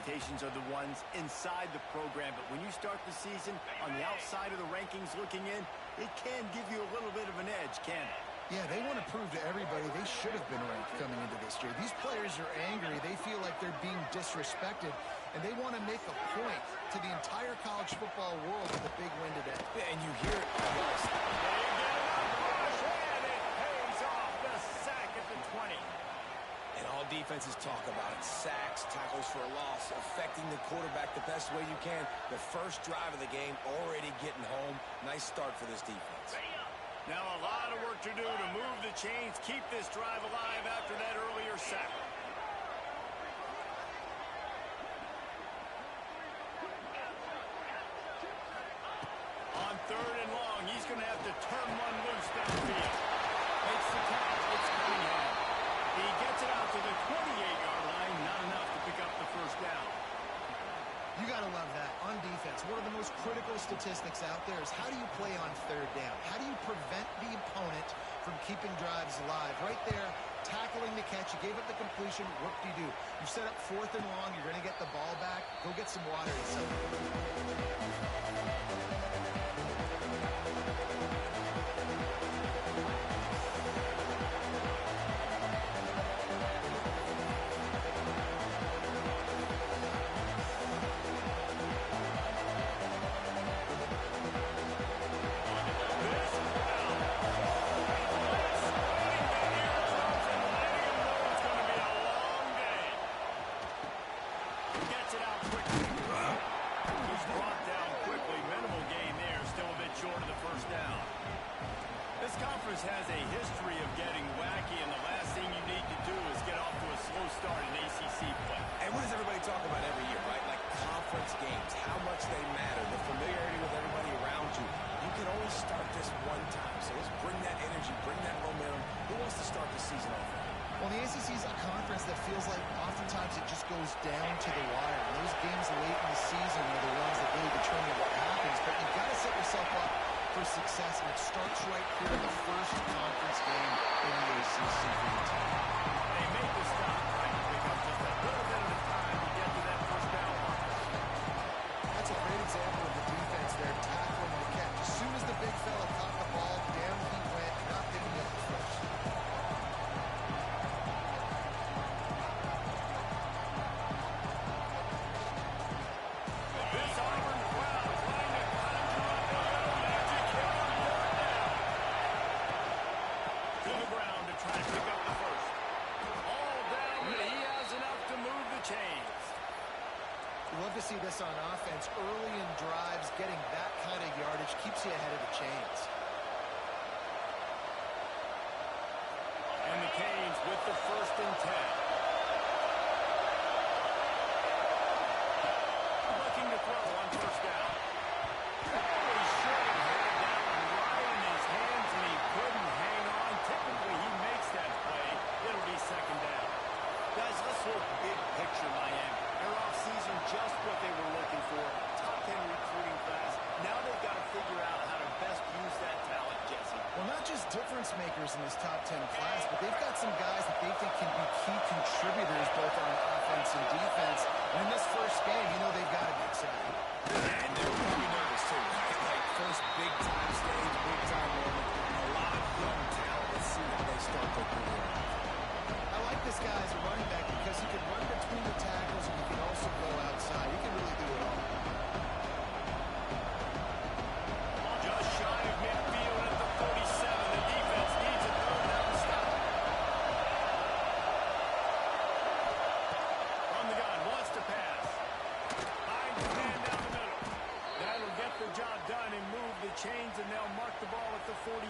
expectations are the ones inside the program, but when you start the season on the outside of the rankings looking in, it can give you a little bit of an edge, can it? Yeah, they want to prove to everybody they should have been ranked coming into this year. These players are angry. They feel like they're being disrespected, and they want to make a point to the entire college football world with a big win today. Yeah, and you hear it. And it pays off the sack at the 20. And all defenses talk about it. Sacks, tackles for a loss, affecting the quarterback the best way you can. The first drive of the game already getting home. Nice start for this defense. Now a lot of work to do to move the chains, keep this drive alive after that earlier sack. On 3rd and long, he's going to have to turn one loose downfield. Makes the catch. It's Cunningham. He gets it out to the 28-yard line. Not enough to pick up the first down. You got to love that. On defense, one of the most critical statistics out there is how do you play on 3rd down? How do you prevent the opponent from keeping drives alive? Right there, tackling the catch. You gave up the completion. What do? You set up 4th and long. You're going to get the ball back. Go get some water inside. Has a history of getting wacky, and the last thing you need to do is get off to a slow start in ACC play. And what does everybody talk about every year, right? Like conference games, how much they matter, the familiarity with everybody around you. You can only start this one time, so let's bring that energy, bring that momentum. Who wants to start the season off? Well, the ACC is a conference that feels like oftentimes it just goes down to the wire. And those games late in the season are the ones that really determine what happens. But you've got to set yourself up for success, and it starts right here in the first conference game in the ACC for the team. They make the stop, trying to pick up just a little bit of the time to get to that first down mark. That's a great example of the defense there, tackling the catch. As soon as the big fella caught the ball, down he went, not picking up the first. This Auburn crowd trying to conjure up a little magic here on 3rd down. To the ground to try to pick up the first. All down, but he has enough to move the chains. You love to see this on offense. Early in drives, getting that kind of yardage keeps you ahead of the chains. And the Canes with the 1st and 10. Looking to throw on 1st down. He should have had that one right in his hands, and he couldn't hang on. Typically, he makes that play. It'll be 2nd down. Guys, let's look big picture, Miami. Their offseason, just what they were looking for. Top 10 recruiting class. Now they've got to figure out how to best use that talent, Jesse. Well, not just difference makers in this top 10 class, but they've got some guys that they think can be key contributors both on offense and defense. And in this first game, you know they've got to be excited. And they're really nervous, too. Like first big-time stage, big-time moment. A lot of young talent. Let's see if they start their career. I like this guy as a running back because he can run between the tackles and he can also go outside. He can really do it all. Just shy of midfield at the 47. The defense needs a 3rd down stop. On the gun, wants to pass. Finds the man down the middle. That'll get the job done and move the chains, and they'll mark the ball at the 45.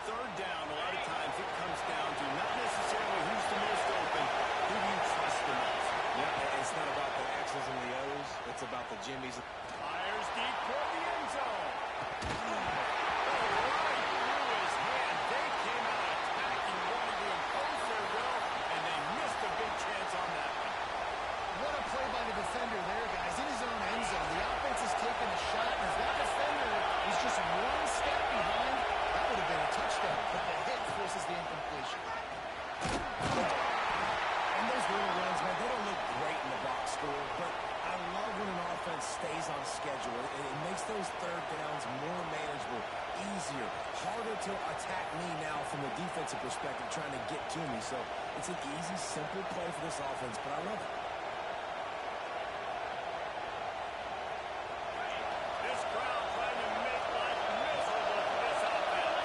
3rd down, a lot of times it comes down to not necessarily who's the most open, who you trust the most. Yeah, it's not about the X's and the O's. It's about the Jimmies. Fires deep toward the end zone. Right through his hand. They came out attacking, wanting to impose their will, and they missed a big chance on that one. What a play by the defender there, guys. In his own end zone, the offense has taken a shot, and if that defender is just one step behind, that would have been a touchdown, but the hit forces the incompletion. And those little runs, man, they don't look great stays on schedule. It makes those third downs more manageable, easier, harder to attack me now from a defensive perspective trying to get to me. So it's an easy, simple play for this offense, but I love it. This crowd trying to make life miserable for this offense.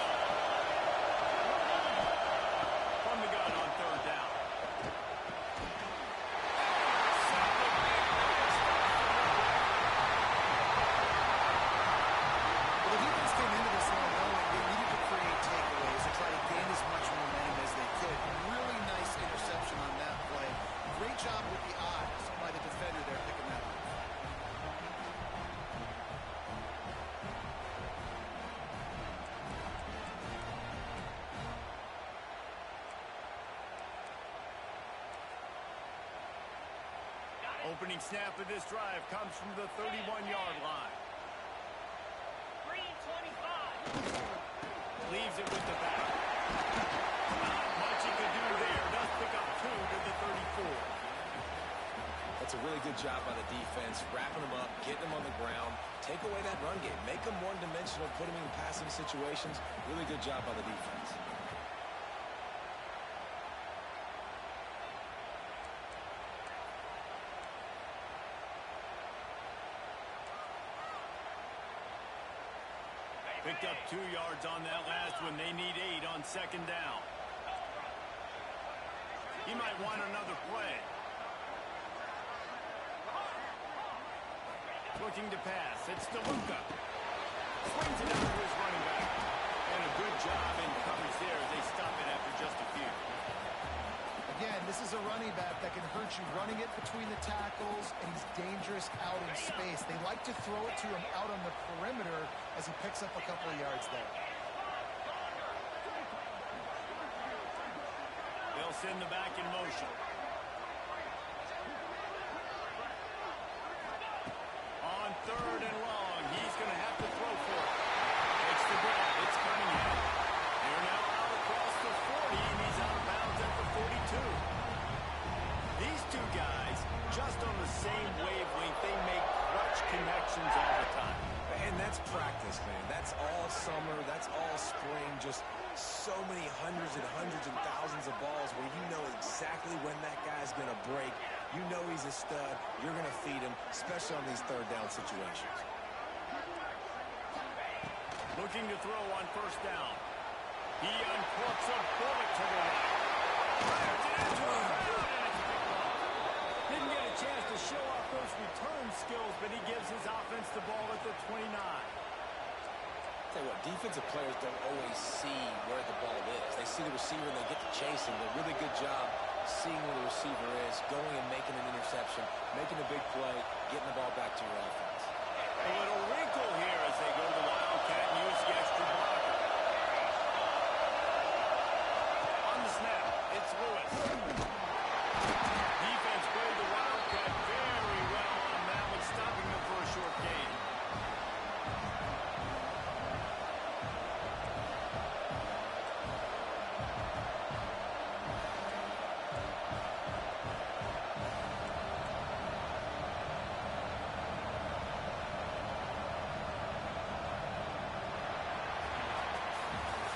From the gun on third down. Well, the defense came into this one knowing they needed to create takeaways and try to gain as much momentum as they could. Really nice interception on that play. Great job with the eyes by the defender there picking that up. Opening snap of this drive comes from the 31-yard line. Green 25. Leaves it with the back. Not much he could do there. Does pick up 2 to the 34. That's a really good job by the defense, wrapping them up, getting them on the ground, take away that run game, make them one-dimensional, put them in passing situations. Really good job by the defense. Picked up 2 yards on that last one. They need 8 on second down. He might want another play. Looking to pass. It's DeLuca. Swings it out to his running back. And a good job in coverage there. They stop it after just a few. Again, this is a running back that can hurt you running it between the tackles, and he's dangerous out in space. They like to throw it to him out on the perimeter as he picks up a couple of yards there. They'll send the back in motion. On third and long, he's going to have to throw for it. Takes the grab. It's Cunningham. They're now out across the 40, and he's out of bounds at the 42. These two guys, just on the same wavelength, they make clutch connections all the time. And that's practice, man. That's all summer. That's all spring. Just so many hundreds and thousands of balls where you know exactly when that guy's going to break. You know he's a stud. You're going to feed him, especially on these third down situations. Looking to throw on first down. He uncorks a bullet to the right. Fires it into a crowd, and it's picked off. Didn't get a chance to show off those return skills, but he gives his offense the ball at the 29. Tell you what, defensive players don't always see where the ball is. They see the receiver and they get to chasing. They do a really good job seeing where the receiver is, going and making an interception, making a big play, getting the ball back to your offense. A little wrinkle here as they go to the Wildcat and use the extra blocker. On the snap, it's Lewis. Defense played the Wildcat very well on that one, stopping them for a short gain.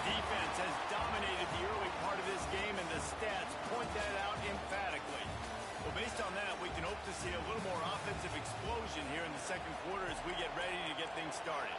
Defense has dominated the early part of this game, and the stats point that out emphatically. Well, based on that, we can hope to see a little more offensive explosion here in the second quarter as we get ready to get things started.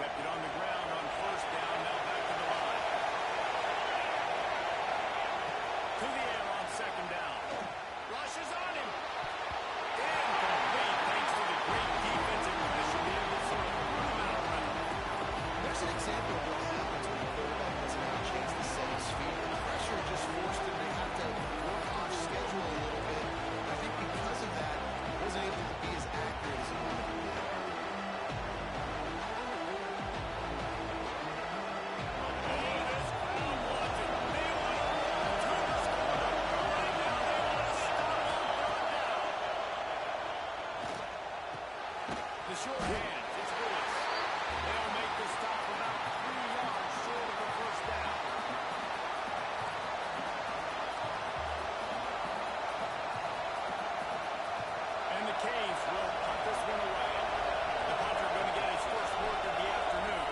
Kept it on the ground on first down, now back to the line. To the air on second down. sure hands. It's Lewis. They'll make the stop about 3 yards short of the first down. And the Canes will punt this one away. The punter going to get his first work of the afternoon.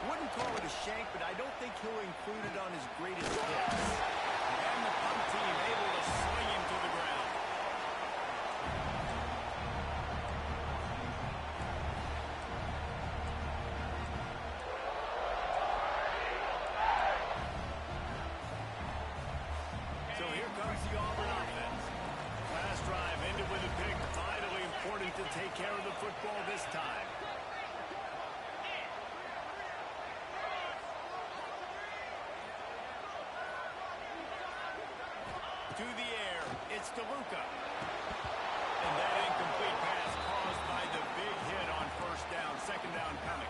Wouldn't call it a shank, but I don't think he'll include it on his greatest hits. And the punt team able to swing him to the ground. So here comes the Auburn offense. Last drive ended with a pick. Vitally important to take care of the football this time. To the air, it's DeLuca. And that incomplete pass caused by the big hit on first down, second down coming.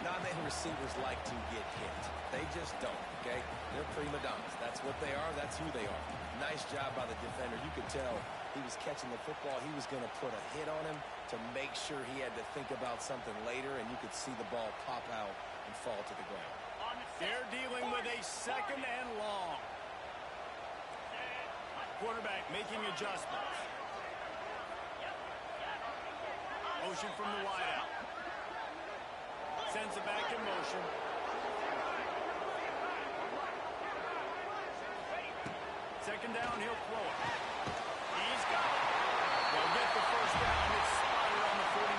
Not many receivers like to get hit. They just don't, okay? They're prima donnas. That's what they are. That's who they are. Nice job by the defender. You could tell he was catching the football. He was going to put a hit on him to make sure he had to think about something later, and you could see the ball pop out and fall to the ground. They're dealing with a second and long. Quarterback making adjustments. Motion from the wideout. Sends it back in motion. Second down, he'll throw it. He's got it. They'll get the first down. It's spotted on the 49.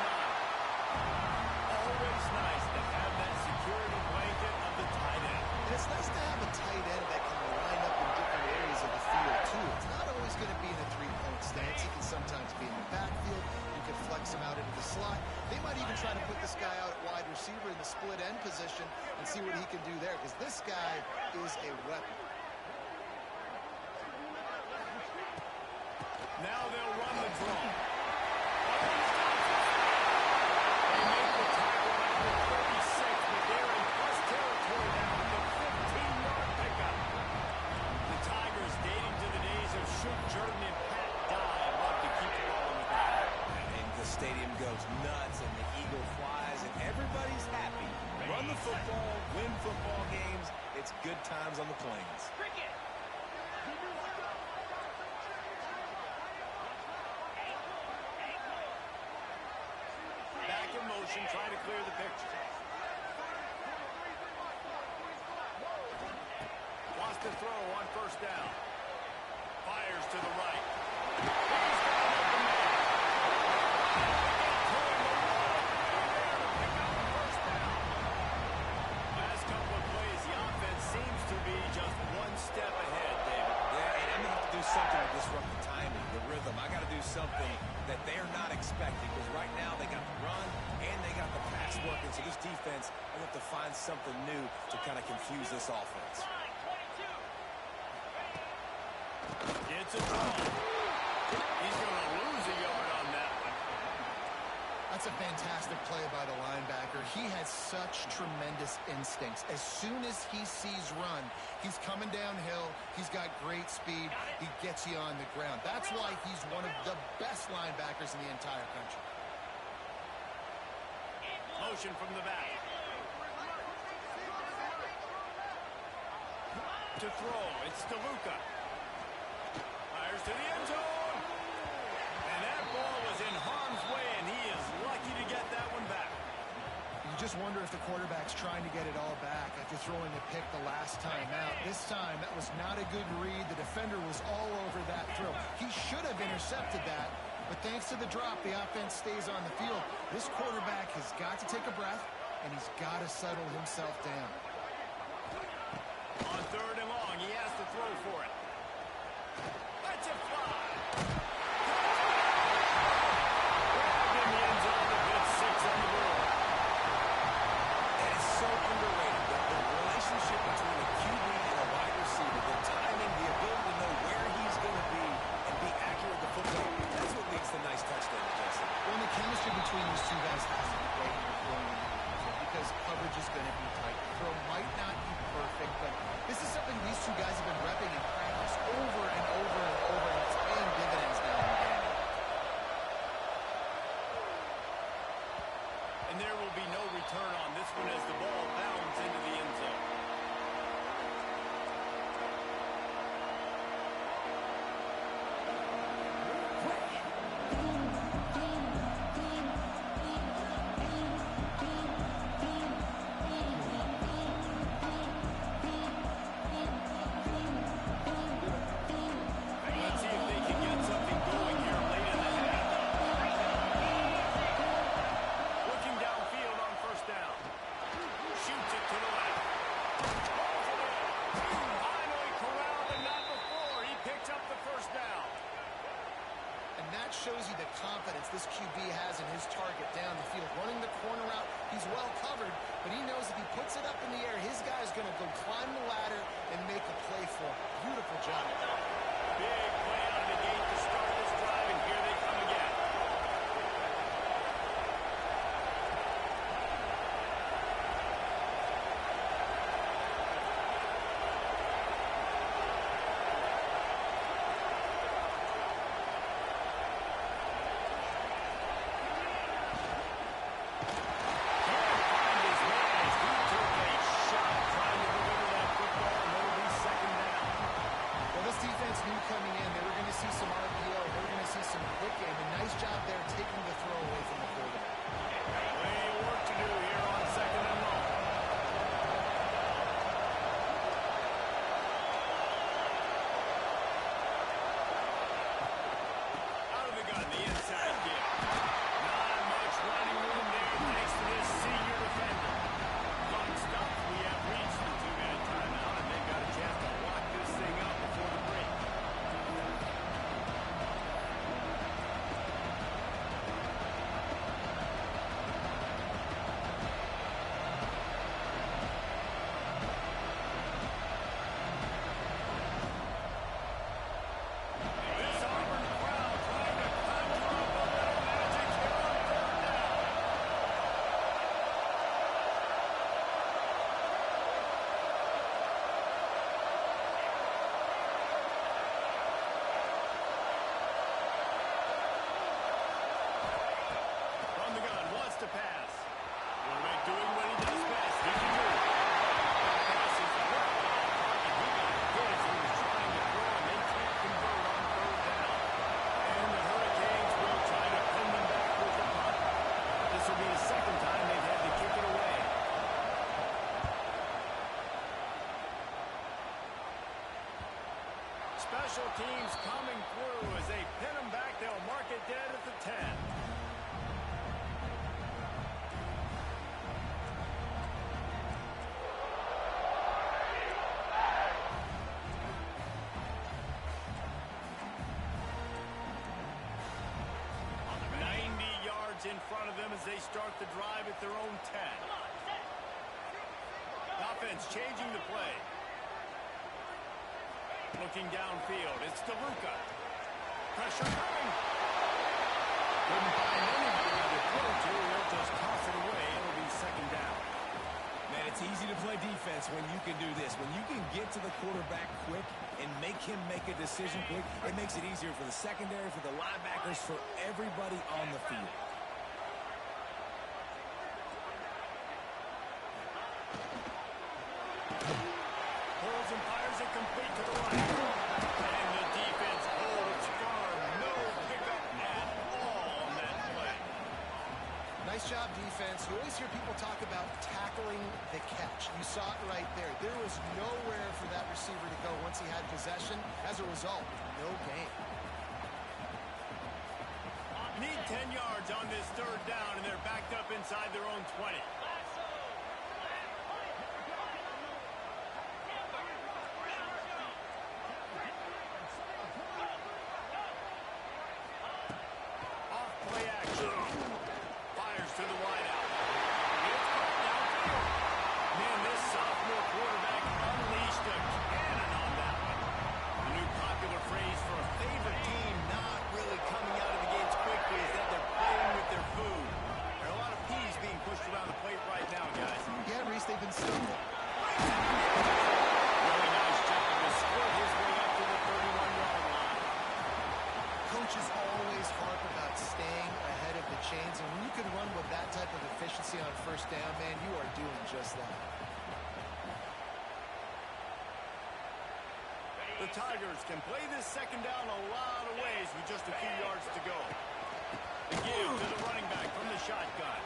Always nice to have that security blanket of the tight end. And it's nice to have a tight end that can line up in different areas of the field, too. It's not always going to be in a three-point stance. He can sometimes be in the backfield. You can flex him out into the slot. They might even try to put this guy out at wide receiver in the split end position and see what he can do there, because this guy is a weapon. Now they'll run the draw. They make the tackle at the 36, but they're in plus territory now with the 15-yard pickup. The Tigers, dating to the days of Shook Jordan and Pat Dye, love to keep the ball on the ground. And the stadium goes nuts, and the eagle flies, and everybody's happy. Run the football, win football games. It's good times on the plains. Back in motion, trying to clear the picture. Wants to throw on first down. Fires to the right. He's got an open man. Throwing the ball there to pick up the first down. Last couple of plays, the offense seems to be just one step ahead, David. Yeah, and I'm going to have to do something to disrupt the timing, the rhythm. I got to do something that they're not expecting, because right now they got the run and they got the pass working. So this defense, I have to find something new to kind of confuse this offense. Gets it wrong. He's going to lose a yard on that one. That's a fantastic play by the linebacker. He has such tremendous instincts. As soon as he sees run, he's coming downhill. He's got great speed. He gets you on the ground. That's why he's one of the best linebackers in the entire country. Motion from the back. To throw, it's DeLuca. Fires to the end zone. And that ball was in harm's way, and he is lucky to get that one back. You just wonder if the quarterback's trying to get it all back after throwing the pick the last time out. This time, that was not a good read. The defender was all over that throw. He should have intercepted that, but thanks to the drop, the offense stays on the field. This quarterback has got to take a breath, and he's got to settle himself down. On third and long, he has to throw for it. Let's it fly. Grabbed in the end zone to get 6 on the board. That is so underrated. The relationship between a QB and a wide receiver, the timing, the ability to know where he's going to be and be accurate with the football, that's what leads to nice touchdowns, Jesse. Well, the chemistry between these two guys has to be great when you're throwing in the end zone, because coverage is going to be tight. You throw that shows you the confidence this QB has in his target down the field. Running the corner out, he's well covered, but he knows if he puts it up in the air, his guy's going to go climb the ladder and make a play for him. Beautiful job. Big play out of the gate to start this drive, and here they come again. Coming in, they were going to see some RPO, they were going to see some quick game, and nice job there taking the throw away from the quarterback. Plenty of work to do here on 2nd and long. Out of the gun, the inside give. Not much running room there thanks to this senior defender. Clock stops. We have reached the 2-minute timeout, and they've got a chance to lock this thing up before the break. This Auburn crowd trying to conjure up a little magic here on 3rd down. From the gun, wants to pass. Quarterback doing what he does best. He can move. Pass is well off target. He got hit as he was trying to throw, and they can't convert on 3rd down. And the Hurricanes will try to pin them back with the punt. This will be the 2nd time they've had to kick it away. Special teams coming through as they pin them back. They'll mark it dead at the 10. In front of them as they start the drive at their own 10. Offense changing the play. Looking downfield, it's DeLuca. Pressure coming. Couldn't find anybody to throw to. He'll just toss it away. It'll be 2nd down. Man, it's easy to play defense when you can do this. When you can get to the quarterback quick and make him make a decision quick, it makes it easier for the secondary, for the linebackers, for everybody on the field. Pulls and fires it complete to the right. And the defense holds firm. No pickup at all on that play. Nice job, defense. You always hear people talk about tackling the catch. You saw it right there. There was nowhere for that receiver to go once he had possession. As a result, no gain. Need 10 yards on this 3rd down, and they're backed up inside their own 20. Off play action. Fires to the wideout. It's caught downfield. Man, this sophomore quarterback unleashed a cannon on that one. The new popular phrase for a favorite team not really coming out of the gates quickly is that they're playing with their food. There are a lot of peas being pushed around the plate right now, guys. Yeah, Reese, they've been stumbled. Really nice job to squirt his way up to the 31-yard line. Coaches always harp about staying ahead of the chains, and when you can run with that type of efficiency on 1st down, man, you are doing just that. The Tigers can play this 2nd down a lot of ways with just a few yards to go. The give to the running back from the shotgun.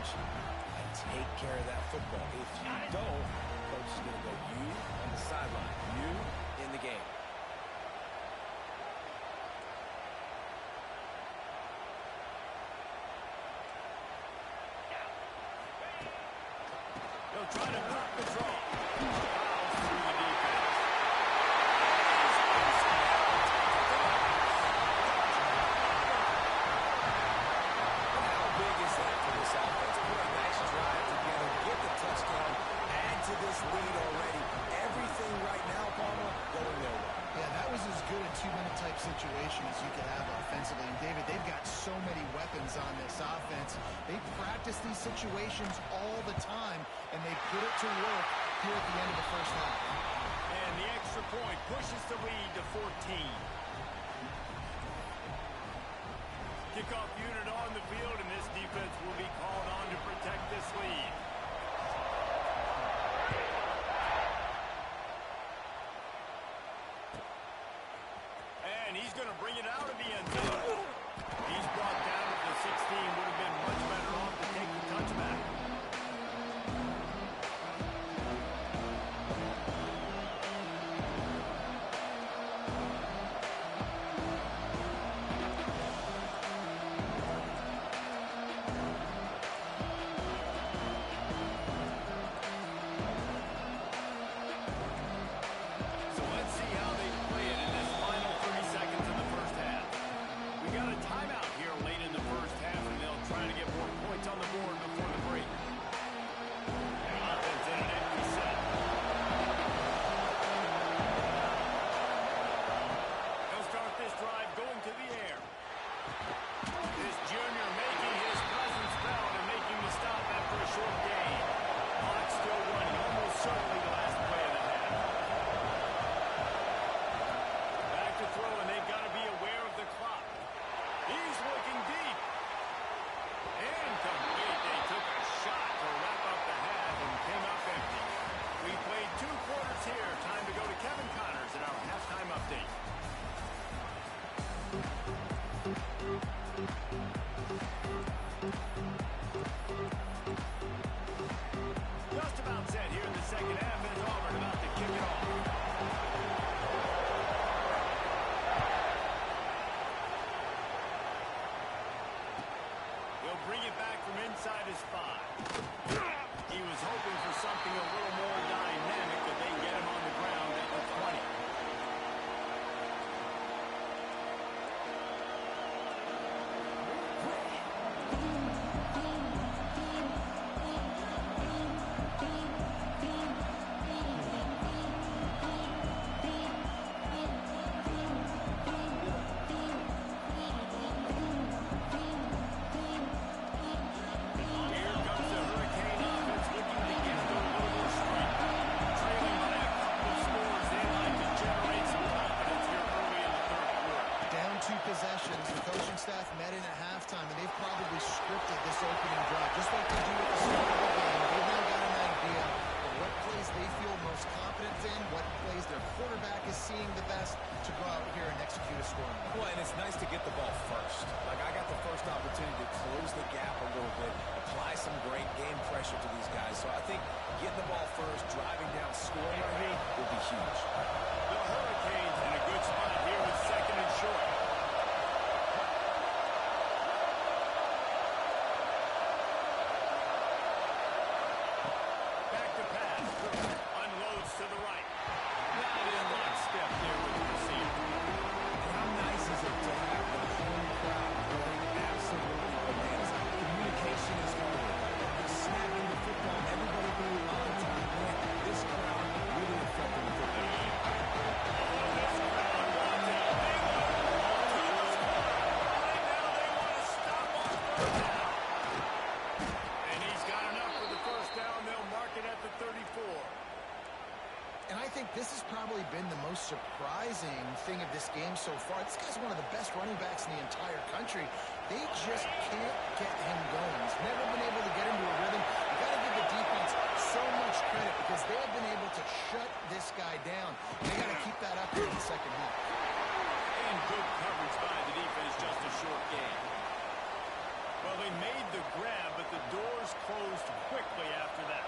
change and take care of that football. If you don't, coach is going to go you on the sideline, you in the game. They'll try to block the draw. Fouls through the defense. How big is that for this offense? Put a nice drive together, get the touchdown, add to this lead already. Everything right now, Palmer, going their way. Yeah, that was as good a two-minute type situation as you could have offensively. And, David, they've got so many weapons on this offense. They practice these situations all the time, and they put it to work here at the end of the first half. And the extra point pushes the lead to 14. Kickoff unit on the field, and this defense will be called on to protect this lead. And he's going to bring it out of the end zone. He's brought down at the 16. Would have been much better off to take the touchback. So let's see how they play it in this final 30 seconds of the first half. We got a timeout here late in the first half, and they'll try to get more points on the board before the break. And offense in an empty set. They'll start this drive going to the air. This junior making his presence felt and making the stop after a short gain. Clock still running, almost certainly the last play of the half. Back to throw, and they've got to be aware of the clock. He's looking deep. Incomplete. They took a shot to wrap up the half and came up empty. We played 2 quarters here. Time to go to Kevin Connors in our halftime update. Just about set here in the second half, and Auburn about to kick it off. He'll bring it back from inside his 5. He was hoping for something a little more dynamic, but they get him on the ground at the 20. Here comes the Hurricane offense looking to gather a little more strength. Trailing by a couple of scores, they like to generate some confidence here early in the third quarter. Down 2 possessions, the coaching staff met in at halftime, and they've probably scripted this opening drive. Just like they do at the start of the game, they've now got an idea of what plays they feel most confident in, what plays their quarterback is seeing the best to go out here and execute a scoring drive. Well, and it's nice to get the ball first. Like, I got the first opportunity to close the gap a little bit, apply some great game pressure to these guys. So I think getting the ball first, driving down, scoring right here will be huge. The Hurricanes in a good spot here with second and short. Back to pass. Unloads to the right. Not in lockstep there with the receiver. And how nice is it to have the home crowd going absolutely bananas? Communication is hard. Snapping the football, everybody being on time. Man, this crowd really affecting the football game. This crowd wants it. They want the ball to the score. Right now they want to stop on third down. And he's got enough for the first down. They'll mark it at the 34. And I think this has probably been the most surprising thing of this game so far. This guy's one of the best running backs in the entire country. They just can't get him going. He's never been able to get into a rhythm. You got to give the defense so much credit because they have been able to shut this guy down. They got to keep that up here in the second half. And good coverage by the defense, just a short game. Well, they made the grab, but the doors closed quickly after that.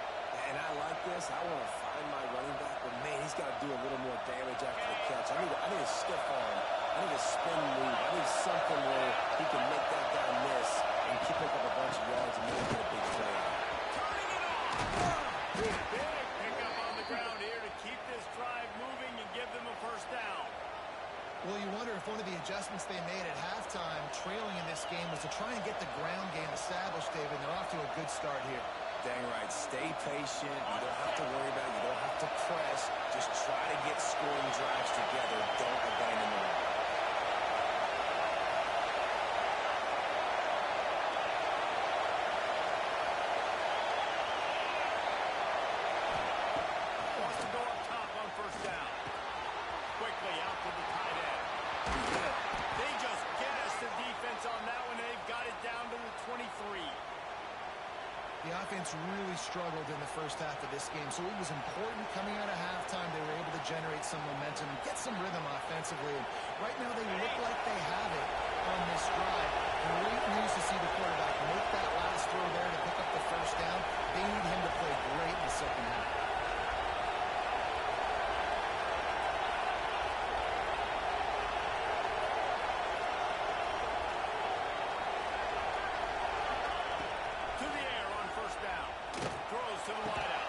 And I like this. I want to find my running back, but man, he's got to do a little more damage after the catch. I need a stiff arm. I need a spin move. I need something where he can make that guy miss and pick up a bunch of yards and maybe get a big play out. Turning it off. Big pickup on the ground here to keep this drive moving and give them a first down. Well, you wonder if one of the adjustments they made at halftime, trailing in this game, was to try and get the ground game established, David. They're off to a good start here. Dang right. Stay patient. You don't have to worry about it. You don't have to press. Just try to get scoring drives together. Don't abandon the run. Wants to go up top on first down. Quickly out to the tight end. They just gassed the defense on that one. They've got it down to the 23. The offense really struggled in the first half of this game, so it was important coming out of halftime. They were able to generate some momentum, get some rhythm offensively. And right now they look like they have it on this drive. Great news to see the quarterback make that last throw there to pick up the first down. They need him to play great in the second half. To the wideout.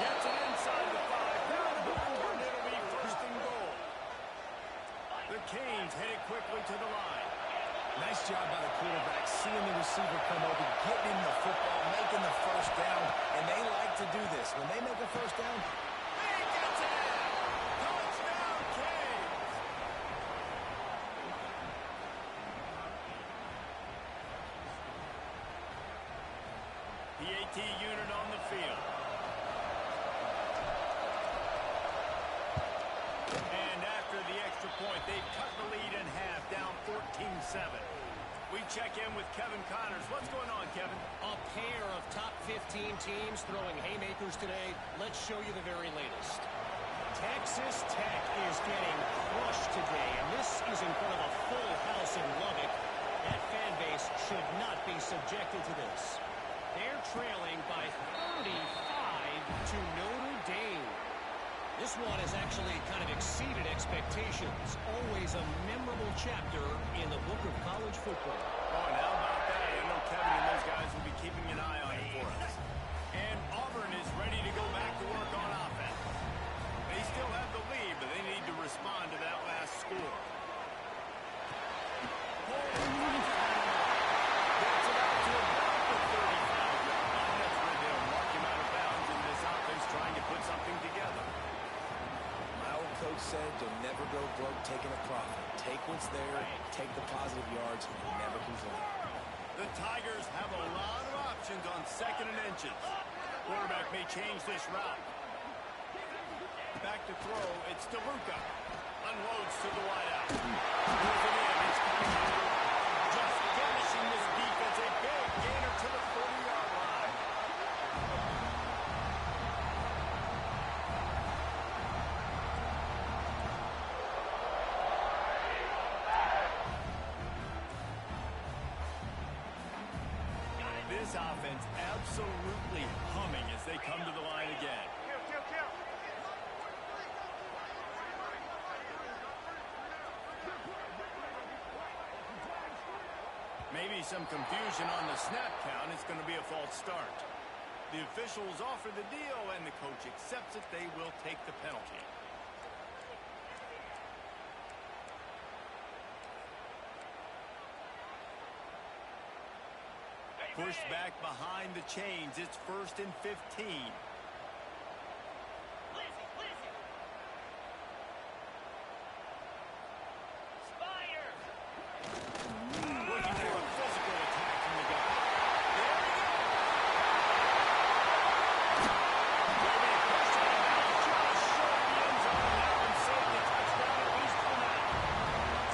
Gets it inside the 5. Down to Auburn. It'll be first and goal. The Canes headed quickly to the line. Nice job by the quarterback, seeing the receiver come over, getting him the football, making the first down, and they like to do this. When they make a first down, He gets it in. Touchdown, Canes. The AT unit on the field. And after the extra point, they've cut the lead in half, down 14-7. We check in with Kevin Connors. What's going on, Kevin? A pair of top 15 teams throwing haymakers today. Let's show you the very latest. Texas Tech is getting crushed today, and this is in front of a full house in Lubbock. That fan base should not be subjected to this. They're trailing by 35 to Notre Dame. This one has actually kind of exceeded expectations. Always a memorable chapter in the book of college football. Oh, and how about that? I know Kevin and those guys will be keeping an eye on it for us. And Auburn is ready to go back to work on offense. They still have the lead, but they need to respond to that last score. Gets it out to about the 35-yard line. That's where they'll mark him out of bounds in this offense, trying to put something together. my old coach said, you'll never go broke taking a profit. Take what's there, take the positive yards, and never complain. The Tigers have a lot of options on second and inches. Quarterback may change this route. Back to throw. It's DeLuca. Unloads to the wideout. Moves it in. It's coming out. Just finishing this defense. A big gainer to the 40-yard line. This offense absolutely humming as they come to the line again. Maybe some confusion on the snap count. It's going to be a false start. The officials offer the deal, and the coach accepts it. They will take the penalty. Pushed back behind the chains. It's 1st and 15. Looking for a physical attack from the guy. There we go. Maybe a question on that. Just short of the end zone now and save the touchdown at least for now.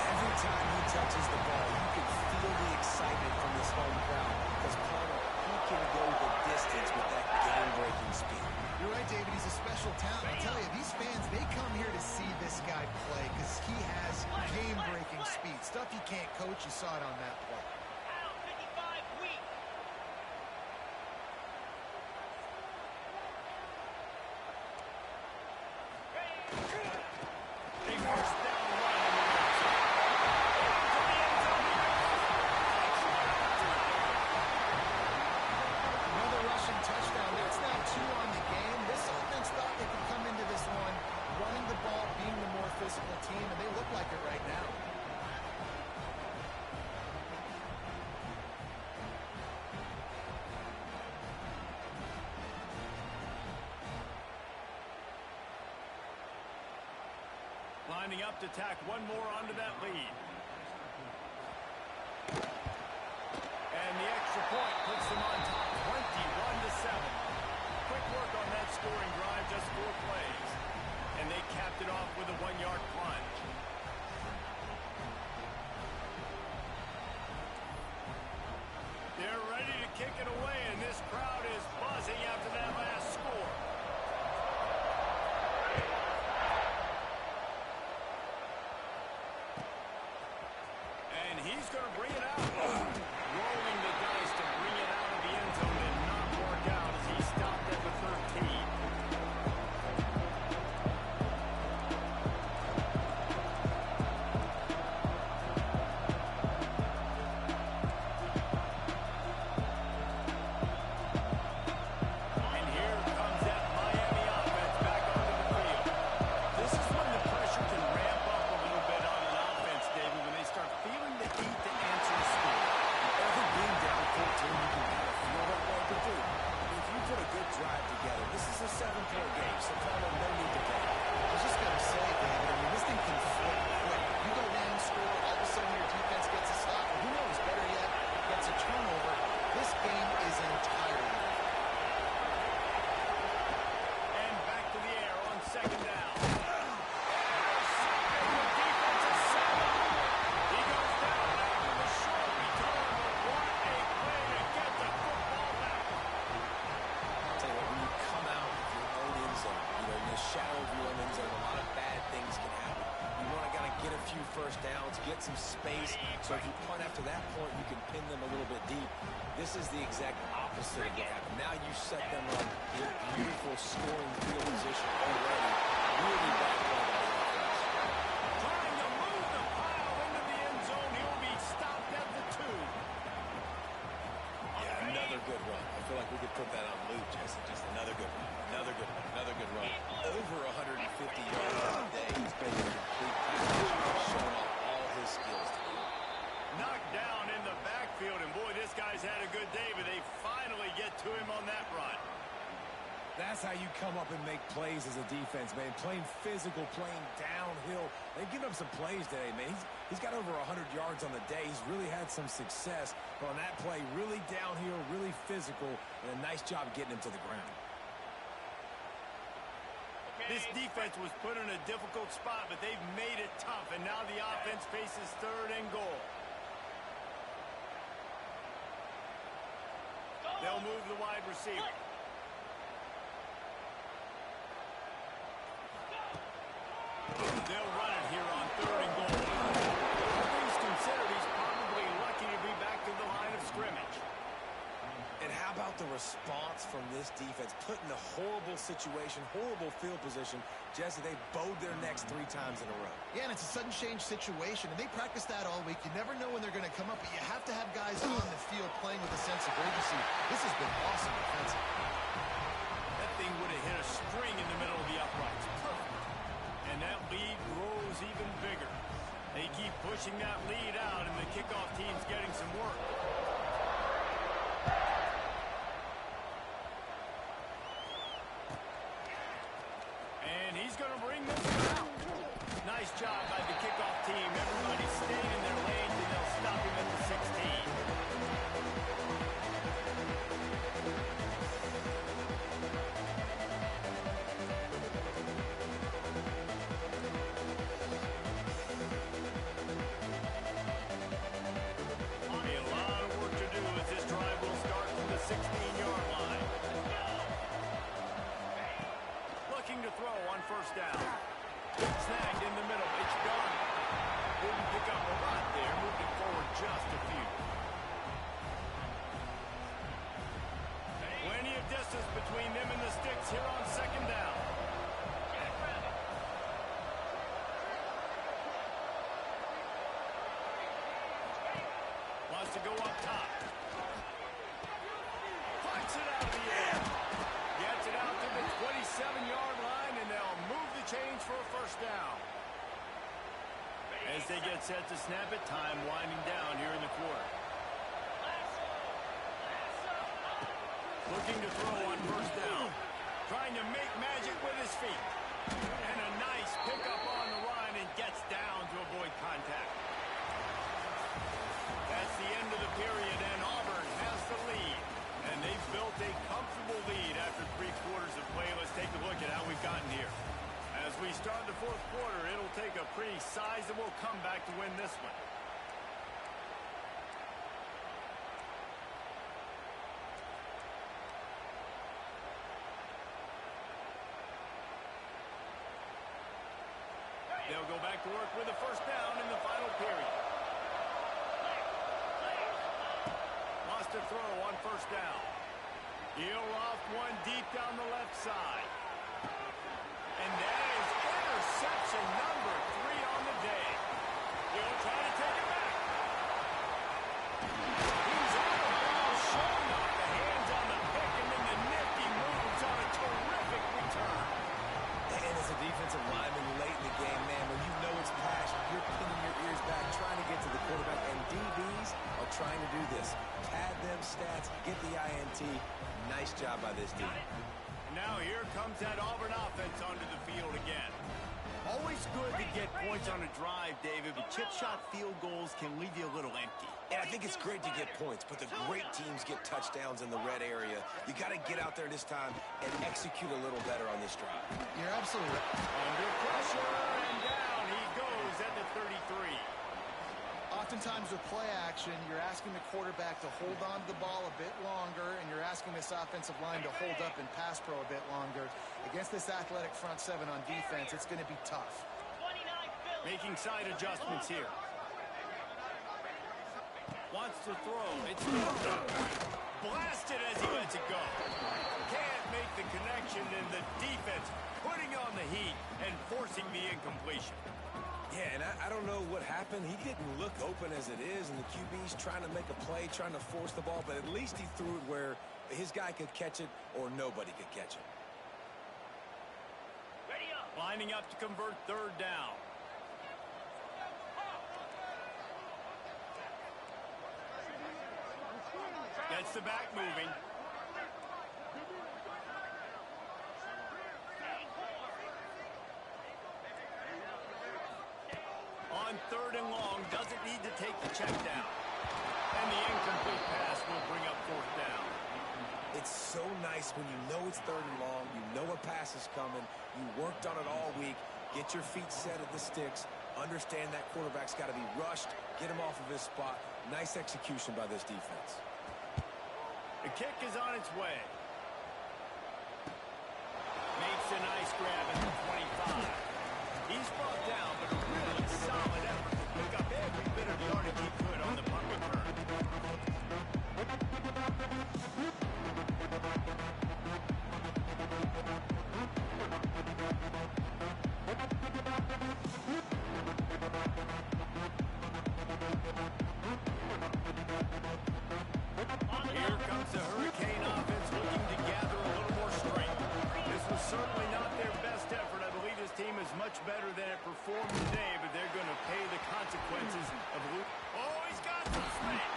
Every time he touches the ball, you can feel the excitement from this home crowd because Palmer, he can go the distance with that game-breaking speed. You're right, David. He's a special talent. I tell you, these fans, they come here to see this guy play because he has game-breaking speed. Stuff you can't coach. You saw it on that play. like it right now. Lining up to tack one more onto that lead. And the extra point puts them on top 21-7. Quick work on that scoring drive, just 4 plays. And they capped it off with a 1-yard plunge. They're ready to kick it away, and this crowd is buzzing after that last score. And he's going to bring it out. Rolling the dice to bring it out of the end zone and not work out as he stopped at the 13. And here comes that Miami offense back onto the field. This is when the pressure can ramp up a little bit on an offense, David, when they start feeling the heat to answer the score. I think being down 14, you can kind of feel that way. But dude, if you put a good drive together, this is a 7-point game, so kind of no need to panic. I was just going to say, David, I mean, this thing can flip quick. You go down, score, all of a sudden your defense gets a stop. Or who knows, better yet, gets a turnover. This game is entirely different. And back to the air on second down. The defense is set. He goes down after the short return, but what a play to get the football back. I'll tell you what, when you come out with your own end zone, you know, in the shadow of your own end zone, a lot of bad things can happen. You want to kind of get a few first downs, get some space, so if you punt after that point, you can pin them a little bit deep. This is the exact opposite of what happened. Now you set them up in beautiful scoring field position already. Really bad play by the offense. Trying to move the pile into the end zone. He'll be stopped at the 2. Yeah, another good run. I feel like we could put that on loop, Jesse. Just another good run. Another good one. Another good run. Over 150 yards on the day. He's been a complete package. Showing off all his skills today. Knocked down in the backfield, and boy, this guy's had a good day, but they finally get to him on that run. That's how you come up and make plays as a defense, man. Playing physical, playing downhill. They've given up some plays today, man. He's got over 100 yards on the day. He's really had some success. But on that play, really downhill, really physical, and a nice job getting him to the ground. This defense was put in a difficult spot, but they've made it tough, and now the offense faces 3rd and goal. They'll move the wide receiver. They'll run it here on 3rd and goal. All things considered, he's probably lucky to be back to the line of scrimmage. And how about the response from this defense? Put in a horrible situation, horrible field position. Jesse, they bowed their necks 3 times in a row. Yeah, and it's a sudden change situation, and they practice that all week. You never know when they're going to come up, but you have to have guys on the field playing with a sense of urgency. This has been awesome defensively. That thing would have hit a string in the middle of the uprights. Perfect. And that lead grows even bigger. They keep pushing that lead out, and the kickoff team's getting some work. And he's going to bring this one out. Nice job by the kickoff team. Everybody staying in their lanes, and they'll stop him at the 16. A lot of work to do as this drive will start from the 16-yard line. Looking to throw on 1st down. Snagged in the middle. It's gone. Didn't pick up a lot there. Moved it forward just a few. Plenty of distance between them and the sticks here on 2nd down. Wants to go up top. Puts it out of the air. Gets it out to the 27-yard line, and they'll move the chains for a 1st down. As they get set to snap it, time winding down here in the quarter. Looking to throw on first down. Trying to make magic with his feet. And a nice pickup on the run and gets down to avoid contact. That's the end of the period, and Auburn has the lead. And they've built a comfortable lead after 3 quarters of play. Let's take a look at how we've gotten here. As we start the 4th quarter, it'll take a pretty sizable comeback to win this one. They'll go back to work with a first down in the final period. Lost a throw on first down. He'll loft one deep down the left side. And that is interception number 3 on the day. He'll try to take it back. He's on the ball, showing off the hands on the pick, and then the nifty moves on a terrific return. And as a defensive lineman late in the game, man, when you know it's pass, you're pinning your ears back, trying to get to the quarterback, and DBs are trying to do this. Pad them stats, get the INT. Nice job by this team. Now here comes that Auburn offense onto the field again. Always good to get points on a drive, David, but chip shot field goals can leave you a little empty. And I think it's great to get points, but the great teams get touchdowns in the red area. You got to get out there this time and execute a little better on this drive. You're absolutely right. Under pressure, and down he goes at the 33. Oftentimes with play action, you're asking the quarterback to hold on to the ball a bit longer, and you're asking this offensive line to hold up in pass pro a bit longer. Against this athletic front 7 on defense, it's going to be tough. Making side adjustments here. Wants to throw. It's blasted as he lets it go. Can't make the connection, and the defense putting on the heat and forcing the incompletion. Yeah, and I don't know what happened. He didn't look open as it is, and the QB's trying to make a play, trying to force the ball, but at least he threw it where his guy could catch it or nobody could catch it. Lining up to convert 3rd down. Gets the back moving. On 3rd and long, doesn't need to take the check down. And the incomplete pass will bring up 4th down. It's so nice when you know it's 3rd and long, you know a pass is coming, you worked on it all week, get your feet set at the sticks, understand that quarterback's got to be rushed, get him off of his spot. Nice execution by this defense. The kick is on its way. Makes a nice grab at the 25. He's brought down, but a really solid effort to pick up every bit of yardage he could on the punt return. Here comes the Hurricane offense looking to gather a little more strength. This was certainly not their best effort. I believe this team is much better than it performed today, but they're going to pay the consequences of losing. Oh, he's got some space.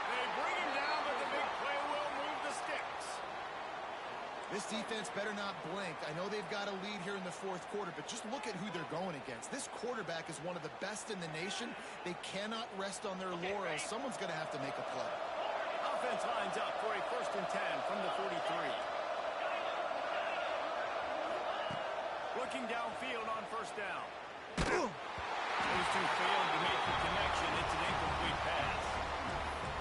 They bring him down, but the big play will move the sticks. This defense better not blink. I know they've got a lead here in the 4th quarter, but just look at who they're going against. This quarterback is one of the best in the nation. They cannot rest on their laurels. Someone's going to have to make a play. Offense lines up for a 1st and 10 from the 43. Looking downfield on 1st down. Those two failed to make the connection. It's an incomplete pass.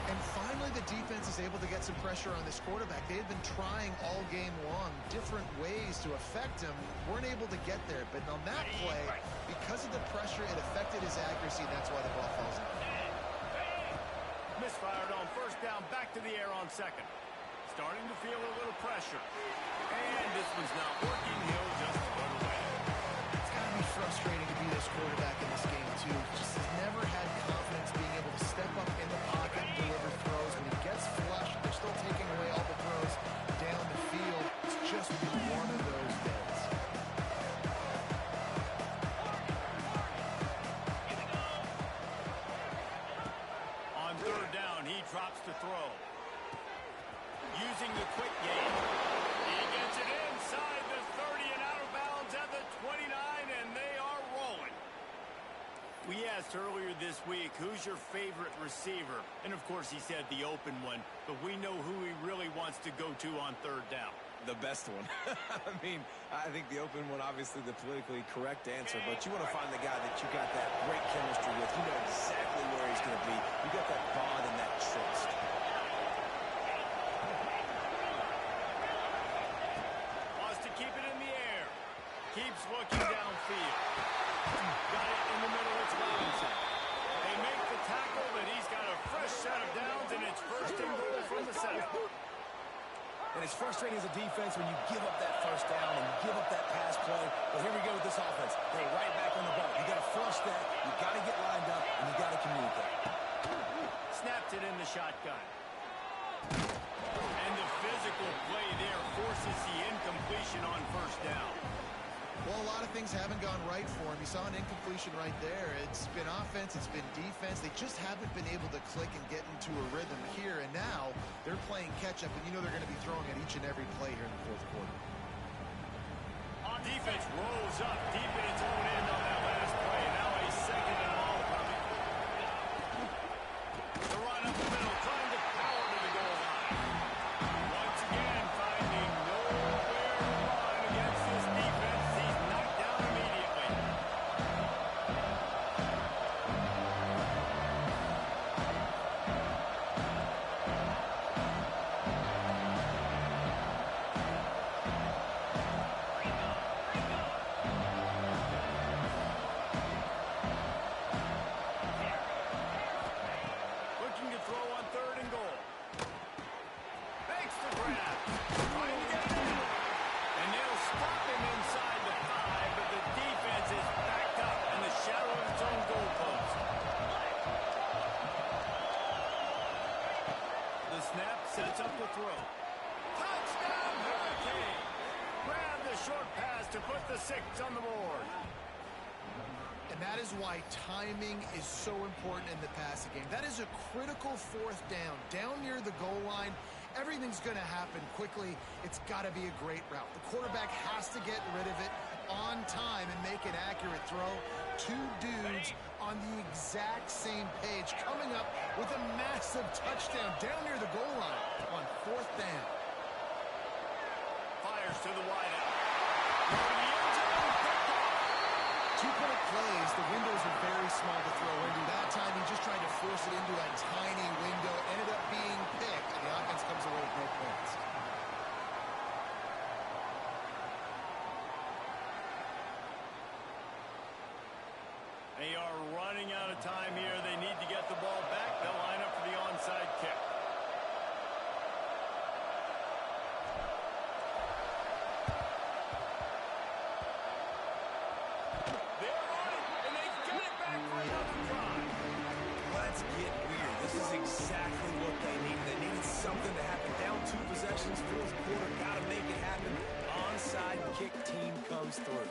And finally, the defense is able to get some pressure on this quarterback. They had been trying all game long different ways to affect him. Weren't able to get there. But on that play, because of the pressure, it affected his accuracy. That's why the ball falls in. Misfired on 1st down, back to the air on 2nd. Starting to feel a little pressure. And this one's not working. He'll just put away. It's got to be frustrating to be this quarterback in this game, too. Just has never had confidence being able to step up in the pocket and deliver throws. When he gets flushed, they're still taking away all the throws down the field. It's just one of those days. using the quick game. He gets it inside the 30 and out of bounds at the 29, and they are rolling. We asked earlier this week, who's your favorite receiver? And, of course, he said the open one, but we know who he really wants to go to on third down. The best one. I mean, I think the open one, obviously the politically correct answer, but you want to find the guy that you got that great chemistry with. You know exactly where he's going to be. You got that bond and that trust. Wants to keep it in the air. Keeps looking downfield. Got it in the middle. It's Robinson. They make the tackle, but he's got a fresh set of downs, and it's first and goal from the center. And it's frustrating as a defense when you give up that first down and you give up that pass play. But here we go with this offense. They're right back on the ball. You got to flush that. You got to get lined up, and you got to communicate. Snapped it in the shotgun. And the physical play there forces the incompletion on first down. Well, a lot of things haven't gone right for him. You saw an incompletion right there. It's been offense, it's been defense. They just haven't been able to click and get into a rhythm here. And now they're playing catch-up, and you know they're going to be throwing at each and every play here in the fourth quarter. Defense rolls up deep in its own end on that last play. Now a second and long coming. The run up the middle, trying to power to the goal line. Once again, finding nowhere to run against this defense. He's knocked down immediately. Looking to throw on third and goal. Makes the grab. Trying to get it in. And they'll stop him inside the 5, but the defense is backed up in the shadow of its own goalpost. The snap sets up the throw. Touchdown, Hurricane! Grab the short pass to put the 6 on the board. And that is why timing is so important in the passing game. That is a critical fourth down. Down near the goal line, everything's going to happen quickly. It's got to be a great route. The quarterback has to get rid of it on time and make an accurate throw. Two dudes on the exact same page coming up with a massive touchdown down near the goal line on fourth down. Fires to the wideout. Going to the end zone. Picked off. Two-point plays, the windows are very small to throw into. That time he just tried to force it into a tiny window. Ended up being picked, and the offense comes away with no points. They are running out of time here. They need to get the ball back. They'll line up for the onside kick. They're on it, and they get it back for another drive. Let's get weird. This is exactly what they need. They needed something to happen. Down 2 possessions, fourth quarter. Got to make it happen. Onside kick team comes through.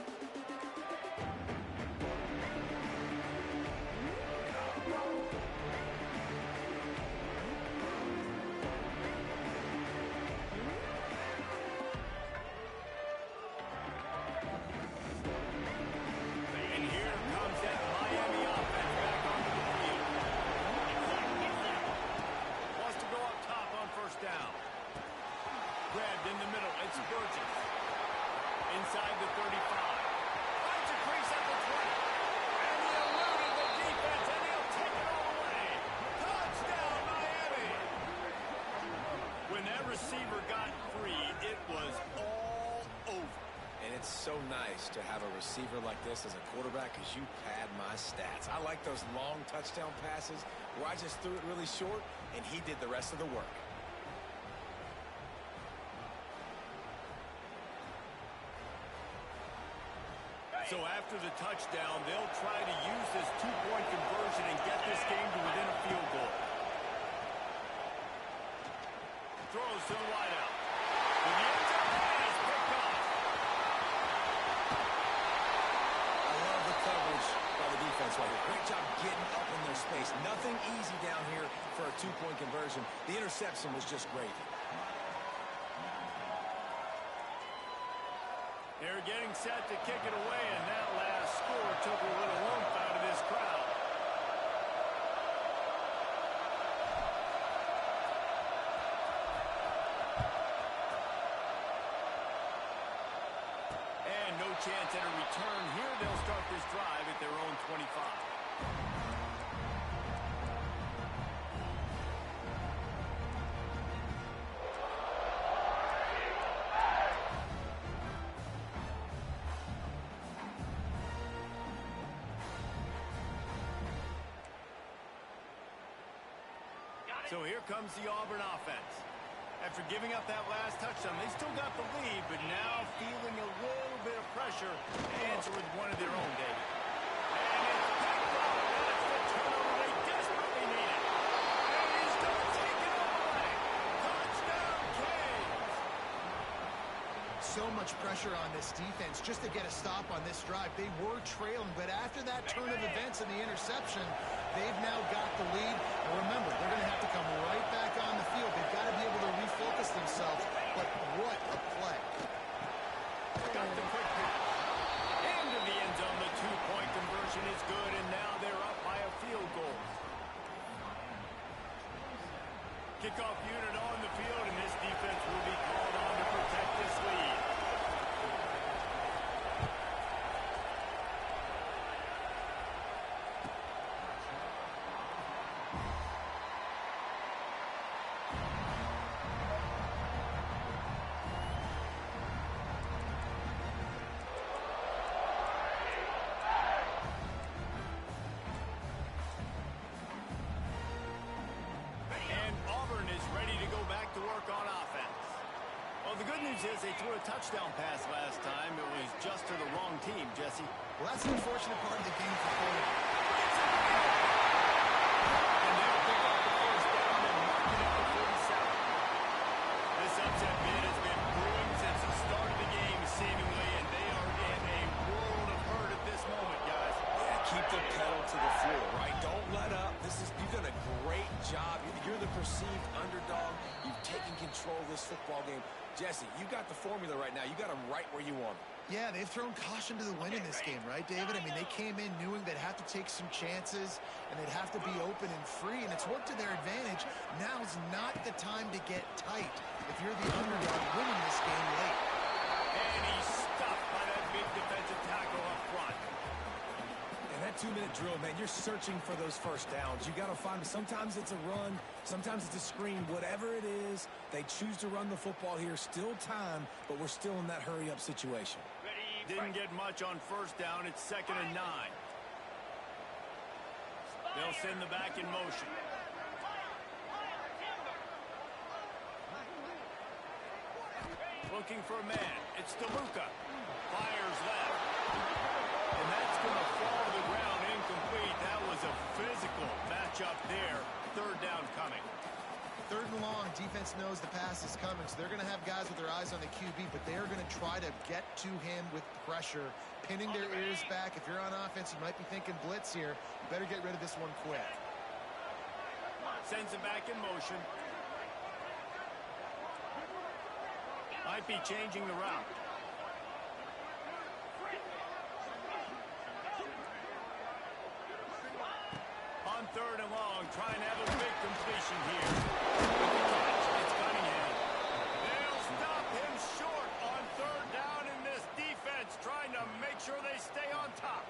And here comes that Miami offense back onto the field. Wants to go up top on first down. Grabbed in the middle. It's Burgess. Inside the 35. Finds a crease at the 20. And he eluded the defense, and he'll take it all away. Touchdown, Miami! When that receiver got free, it was all over. And it's so nice to have a receiver like this as a quarterback because you pad my stats. I like those long touchdown passes where I just threw it really short and he did the rest of the work. So after the touchdown, they'll try to use this two-point conversion and get this game to within a field goal. Throws to the wideout. To the end zone, and it's picked off. I love the coverage by the defense right here. Great job getting up in their space. Nothing easy down here for a two-point conversion. The interception was just great. They're getting set to kick it away, and that last score took a little oomph out of this crowd. And no chance at a return here. They'll start this drive at their own 25. So here comes the Auburn offense. After giving up that last touchdown, they still got the lead, but now feeling a little bit of pressure to answer with one of their own, David. And it's picked up. That's the turnover they desperately needed. And he's going to take it away. Touchdown, Canes. So much pressure on this defense just to get a stop on this drive. They were trailing, but after that turn of events and the interception, they've now got the lead. And remember, they're going to have to come right back on the field. They've got to be able to refocus themselves. But what a play. Got the quick pass. Into the end zone. The two-point conversion is good, and now they're up by a field goal. Kickoff unit on the field, and this defense will be called on to protect this lead. Well, the good news is they threw a touchdown pass last time. It was just to the wrong team, Jesse. Well, that's the unfortunate part of the game for Auburn. And they'll pick up the first down and mark it at the 47. This upset bid has been brewing since the start of the game, seemingly, and they are in a world of hurt at this moment, guys. Yeah, keep the pedal to the floor, right? Don't let up. You've done a great job. You're the perceived underdog. You've taken control of this football game. Jesse, you got the formula right now. You got them right where you want them. Yeah, they've thrown caution to the wind in this game, right, David? I mean, they came in knowing they'd have to take some chances and they'd have to be open and free, and it's worked to their advantage. Now's not the time to get tight if you're the underdog winning this game late. And he's stuffed by that big defensive tackle up front. And that 2-minute drill, man, you're searching for those first downs. You got to find them. Sometimes it's a run. Sometimes it's a screen. Whatever it is, they choose to run the football here. Still time, but we're still in that hurry-up situation. Didn't get much on first down. It's 2nd and 9. They'll send the back in motion. Looking for a man. It's DeLuca. Fires left. And that's going to fall to the ground incomplete. That was a physical matchup there. 3rd down coming. 3rd and long, defense knows the pass is coming, so they're going to have guys with their eyes on the QB, but they are going to try to get to him with pressure, pinning their ears back. If you're on offense, you might be thinking blitz here. You better get rid of this one quick. Sends it back in motion. Might be changing the route. On 3rd and long, trying to have a big completion here. It's Cunningham. They'll stop him short on 3rd down in this defense, trying to make sure they stay on top.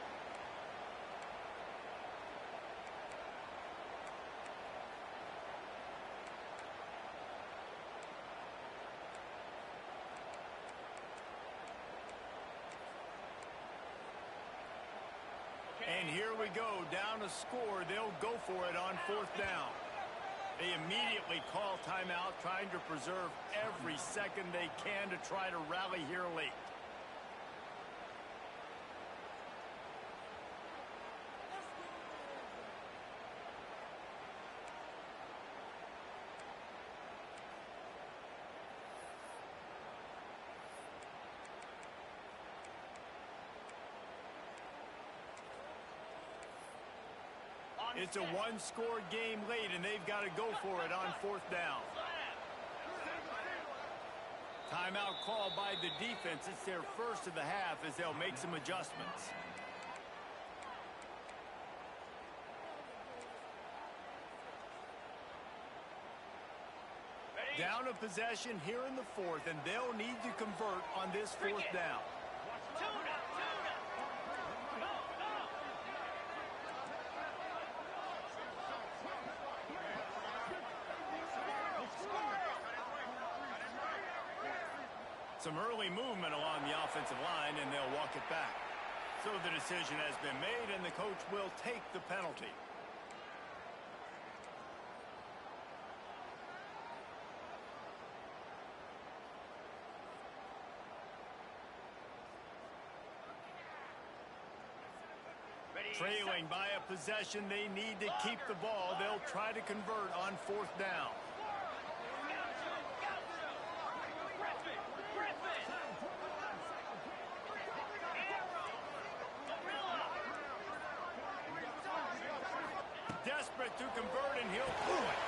And here we go, down a score. They'll go for it on 4th down. They immediately call timeout, trying to preserve every second they can to try to rally here late. It's a one-score game late, and they've got to go for it on 4th down. Timeout called by the defense. It's their first of the half as they'll make some adjustments. Down a possession here in the fourth, and they'll need to convert on this fourth down. Some early movement along the offensive line, and they'll walk it back. So the decision has been made, and the coach will take the penalty. Trailing by a possession, they need to keep the ball. They'll try to convert on fourth down. Desperate to convert, and he'll pull it.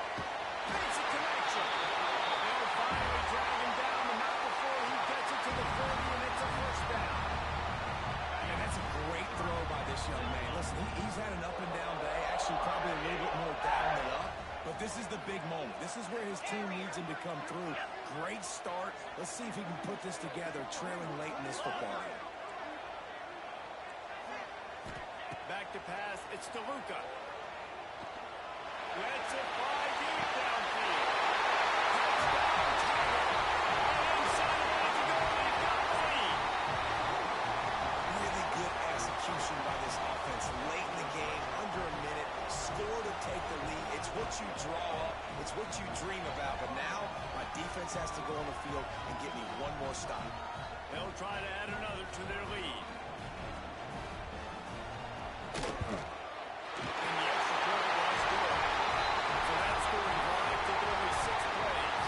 Makes a connection. They'll finally drag him down, and not before he gets it to the 40, and it's a first down. And that's a great throw by this young man. Listen, he's had an up-and-down day, actually probably a little bit more down than up. But this is the big moment. This is where his team needs him to come through. Great start. Let's see if he can put this together, trailing late in this football game. Back to pass. It's DeLuca. Lets it fly deep downfield. Touchdown, Tiger. And inside a minute to go, they've got the lead. Really good execution by this offense. Late in the game, under a minute, score to take the lead. It's what you draw up. It's what you dream about. But now, my defense has to go on the field and get me one more stop. They'll try to add another to their lead. And the extra point was good. So that scoring drive took only 6 plays.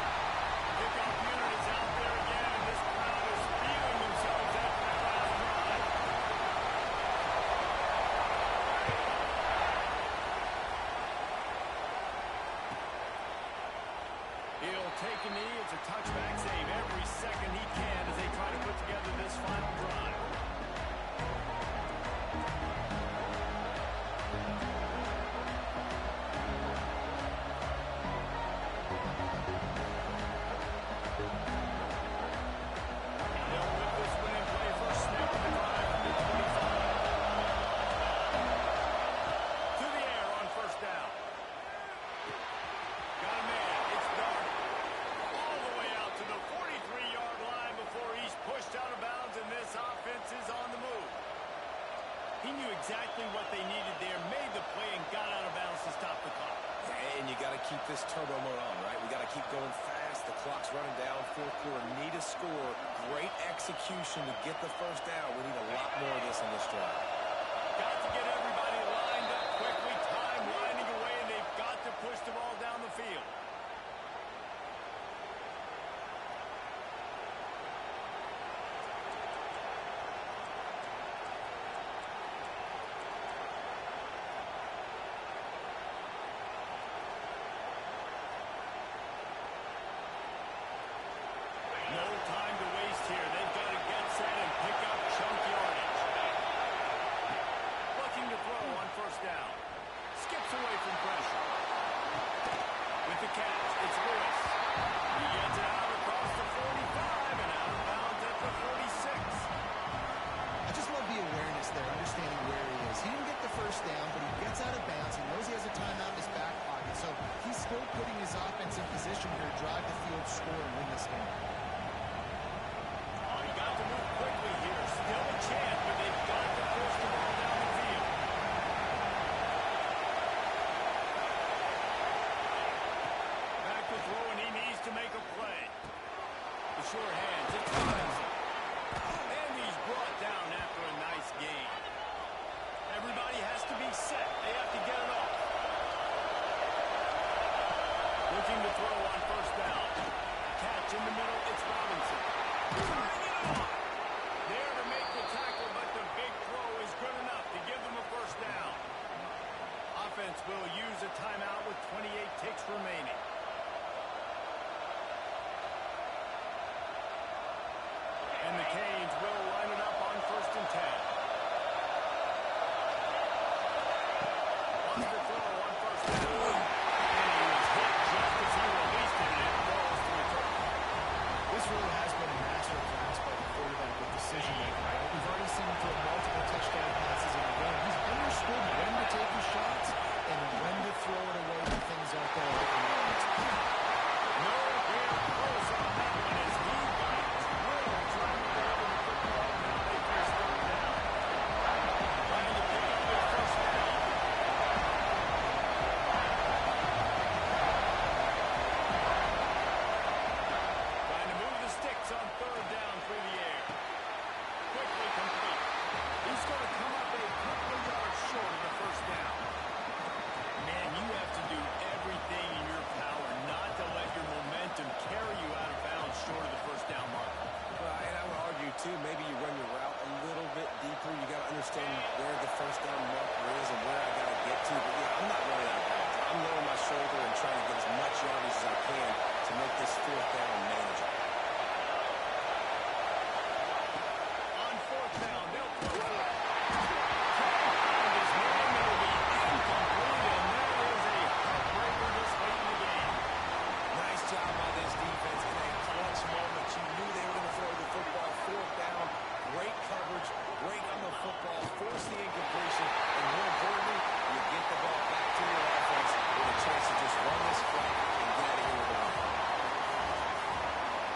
Kickoff unit is out there again, and this crowd is feeling themselves after that last drive. He'll take a knee. It's a touchback save every second he can as they try to put together this final drive. They'll put this one in play for a snap of the drive from the 25. To the air on first down. Got a man. It's Dark. All the way out to the 43-yard line before he's pushed out of bounds, and this offense is on the move. He knew exactly what they needed there, made the play, and got out of bounds to stop the clock. And you got to keep this turbo mode on, right? We got to keep going fast. The clock's running down. Fourth quarter, need a score. Great execution to get the first down. We need a lot more of this on this drive. Got to get everybody lined up quickly, time winding away, and they've got to push the ball down the field. No time to waste here. They've got to get set and pick up chunk yardage. Looking to throw on first down. Skips away from pressure. With the catch, it's Lewis. He gets it out across the 45 and out of bounds at the 46. I just love the awareness there, understanding where he is. He didn't get the first down, but he gets out of bounds. He knows he has a timeout in his back pocket, so he's still putting his offense in position here to drive the field, score, and win this game. Oh, he got to move quickly here. Still a chance, but they've got to push the ball down the field. Back to throw, and he needs to make a play. The short hands, it finds him. And he's brought down after a nice gain. Everybody has to be set. They have to get it off. Looking to throw on first down. Catch in the middle, it's Robinson. Bring it on. There to make the tackle, but the big throw is good enough to give them a first down. Offense will use a timeout with 28 ticks remaining. and the Canes will line it up on 1st and 10. Wants to throw on 1st down. And he was hit just as he released it, and it falls to return. This really has been a masterclass by the quarterback with decision-making, right? We've already seen him throw multiple touchdown passes in the game. He's understood when to take his shots and when to throw it away when things aren't going right. No real close on that one as he got drilled trying to grab the football, and now they face 3rd down. Trying to pick up their 1st down. Trying to move the sticks on 3rd down through the air. Quickly complete. He's going to come up a couple of yards short of the 1st down. Man, you have to do everything in your power not to let your momentum carry you out of bounds short of the 1st down mark. And I would argue, too, maybe you run your route a little bit deeper. You got to understand where the 1st down marker is and where I got to get to. But, yeah, I'm not running out of bounds. I'm lowering my shoulder and trying to get as much yardage as I can to make this 4th down manageable. On 4th down, they'll throw for it. And his man will be incomplete, and that is a heartbreaker this late in the game. Nice job by this defense in a clutch moment. You knew they were going to throw the football 4th down. Great coverage, great on the football, force the incomplete.